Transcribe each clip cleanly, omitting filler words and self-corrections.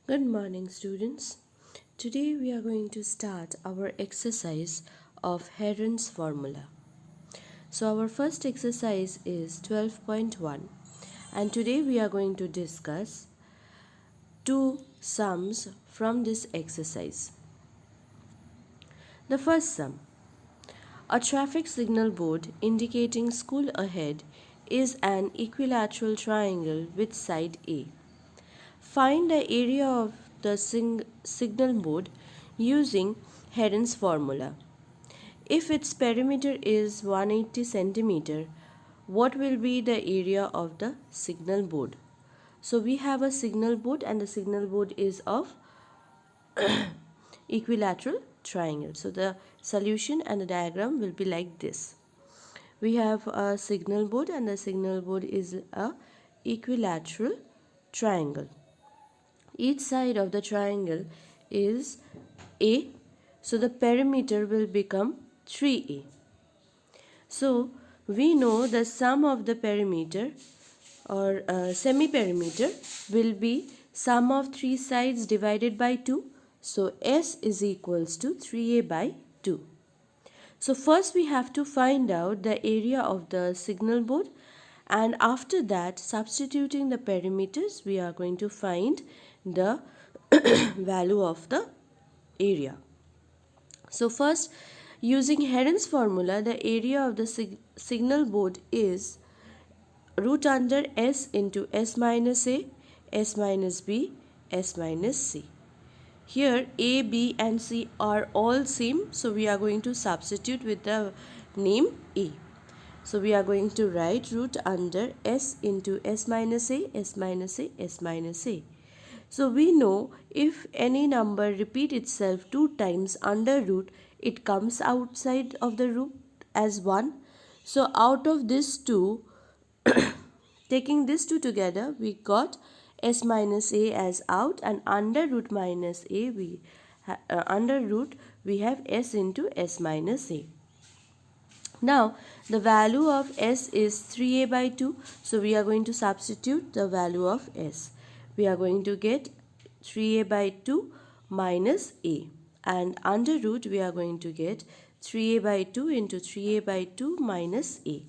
Good morning, students. Today we are going to start our exercise of Heron's formula. So, our first exercise is 12.1, and today we are going to discuss two sums from this exercise. The first sum: a traffic signal board indicating school ahead is an equilateral triangle with side A. Find the area of the signal board using Heron's formula. If its perimeter is 180 centimeter, what will be the area of the signal board? So we have a signal board and the signal board is of equilateral triangle. So the solution and the diagram will be like this. We have a signal board and the signal board is a equilateral triangle. Each side of the triangle is A, so the perimeter will become 3A. So we know the sum of the perimeter or semi-perimeter will be sum of three sides divided by 2. So S is equals to 3A by 2. So first we have to find out the area of the signal board, and after that, substituting the perimeters, we are going to find the value of the area. So first, using Heron's formula, the area of the signal board is root under S into S minus A, S minus B, S minus C. Here A, B and C are all same, so we are going to substitute with the name A. So we are going to write root under S into S minus A, S minus A, S minus A. So we know if any number repeat itself 2 times under root, it comes outside of the root as 1. So out of this 2, taking these two together, we got S minus A as out, and under root minus A, under root we have S into S minus A. Now the value of S is 3A by 2, so we are going to substitute the value of S. We are going to get 3A by 2 minus A, and under root we are going to get 3A by 2 into 3A by 2 minus A.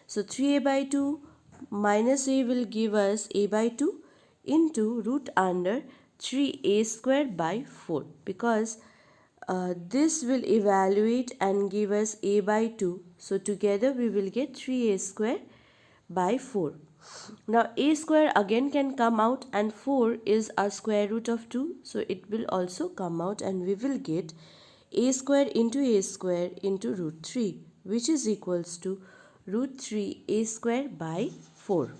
So 3A by 2 minus A will give us A by 2 into root under 3A square by 4, because this will evaluate and give us A by 2. So together we will get 3A square by 4. Now A square again can come out, and 4 is a square root of 2. So it will also come out, and we will get A square into root 3, which is equals to root 3A square by 4.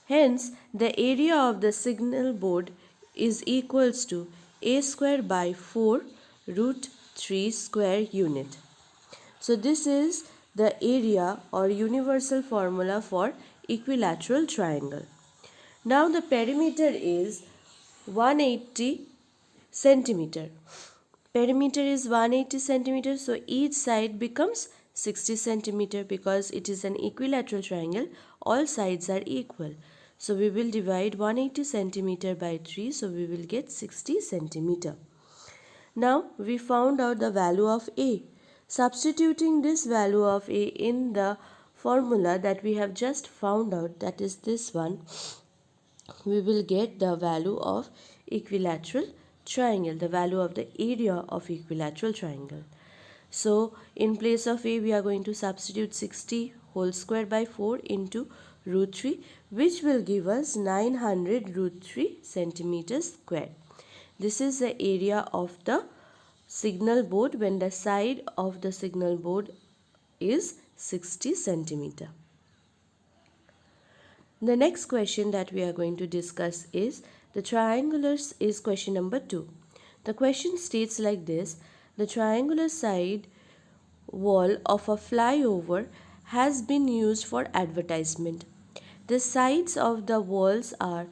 Hence, the area of the signal board is equals to A square by 4 root 3 square unit. So this is the area or universal formula for equilateral triangle. Now the perimeter is 180 centimeter. Perimeter is 180 centimeter, so each side becomes 60 centimeter because it is an equilateral triangle. All sides are equal. So we will divide 180 centimeter by 3, so we will get 60 centimeter. Now we found out the value of A. Substituting this value of A in the formula that we have just found out, that is this one, we will get the value of equilateral triangle, the value of the area of equilateral triangle. So in place of A, we are going to substitute 60 whole square by 4 into root 3, which will give us 900 root 3 centimeters square. This is the area of the signal board when the side of the signal board is 60 centimeter. The next question that we are going to discuss is the triangulars is question number 2. The question states like this: the triangular side wall of a flyover has been used for advertisement. The sides of the walls are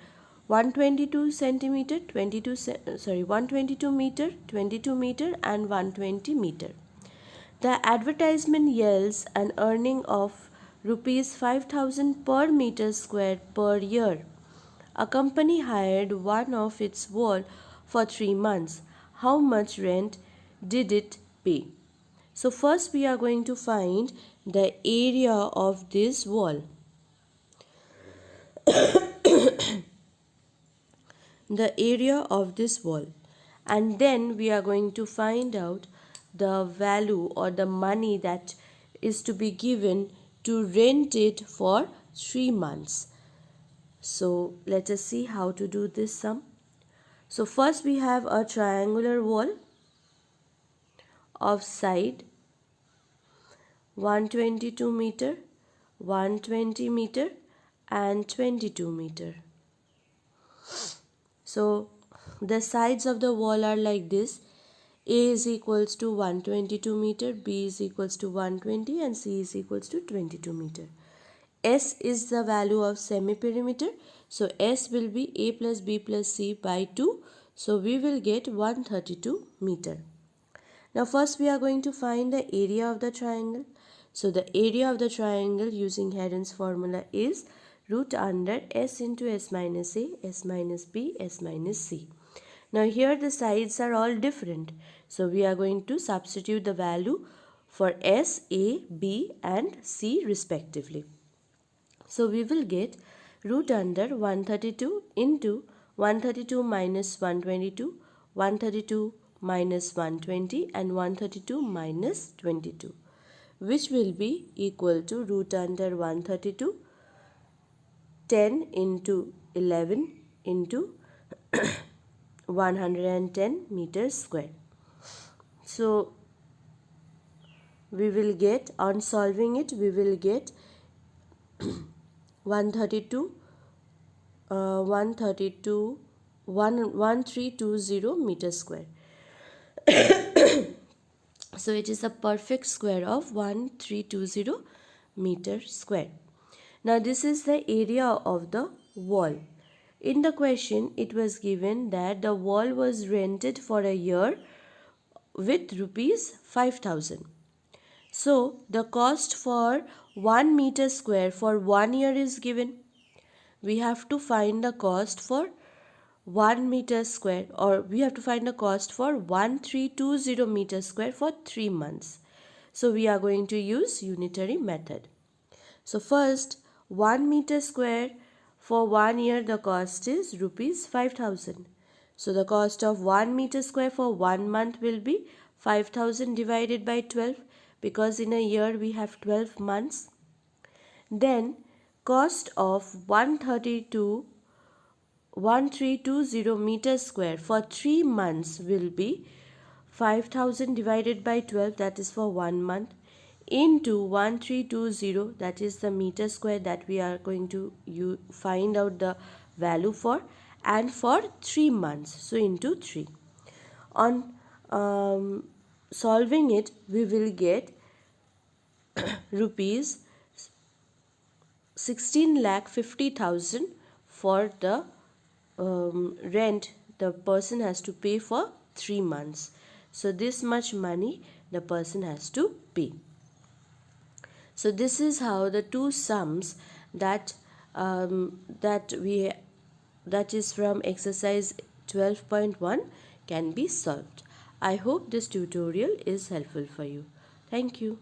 122 centimeter, 122 meter, 22 meter and 120 meter. The advertisement yields an earning of rupees 5,000 per meter square per year. A company hired one of its wall for 3 months. How much rent did it pay? So first we are going to find the area of this wall. The area of this wall, and then we are going to find out the value or the money that is to be given to rent it for 3 months. So let us see how to do this sum. So first we have a triangular wall of side 122 meter, 120 meter and 22 meter. So the sides of the wall are like this. A is equals to 122 meter, B is equals to 120 and C is equals to 22 meter. S is the value of semi-perimeter. So S will be A plus B plus C by 2. So we will get 132 meter. Now first we are going to find the area of the triangle. So the area of the triangle using Heron's formula is root under S into S minus A, S minus B, S minus C. Now here the sides are all different. So we are going to substitute the value for S, A, B and C respectively. So we will get root under 132 into 132 minus 122, 132 minus 120 and 132 minus 22, which will be equal to root under 132, 10 into 11 into 110 meters square. So we will get, on solving it, we will get 1320 meters square. So it is a perfect square of 1320 meter square. Now this is the area of the wall. In the question it was given that the wall was rented for a year with rupees 5,000. So the cost for 1 meter square for 1 year is given. We have to find the cost for 1 meter square, or we have to find the cost for 1320 meter square for 3 months. So we are going to use unitary method. So first 1 meter square for 1 year the cost is rupees 5,000. So the cost of 1 meter square for 1 month will be 5,000 divided by 12, because in a year we have 12 months. Then cost of 1320 meter square for 3 months will be 5,000 divided by 12, that is for 1 month, into 1320, that is the meter square that we are going to find out the value for, and for 3 months, so into 3. On solving it, we will get rupees 16,50,000 for the rent the person has to pay for 3 months. So this much money the person has to pay. So this is how the two sums that is from exercise 12.1 can be solved. I hope this tutorial is helpful for you. Thank you.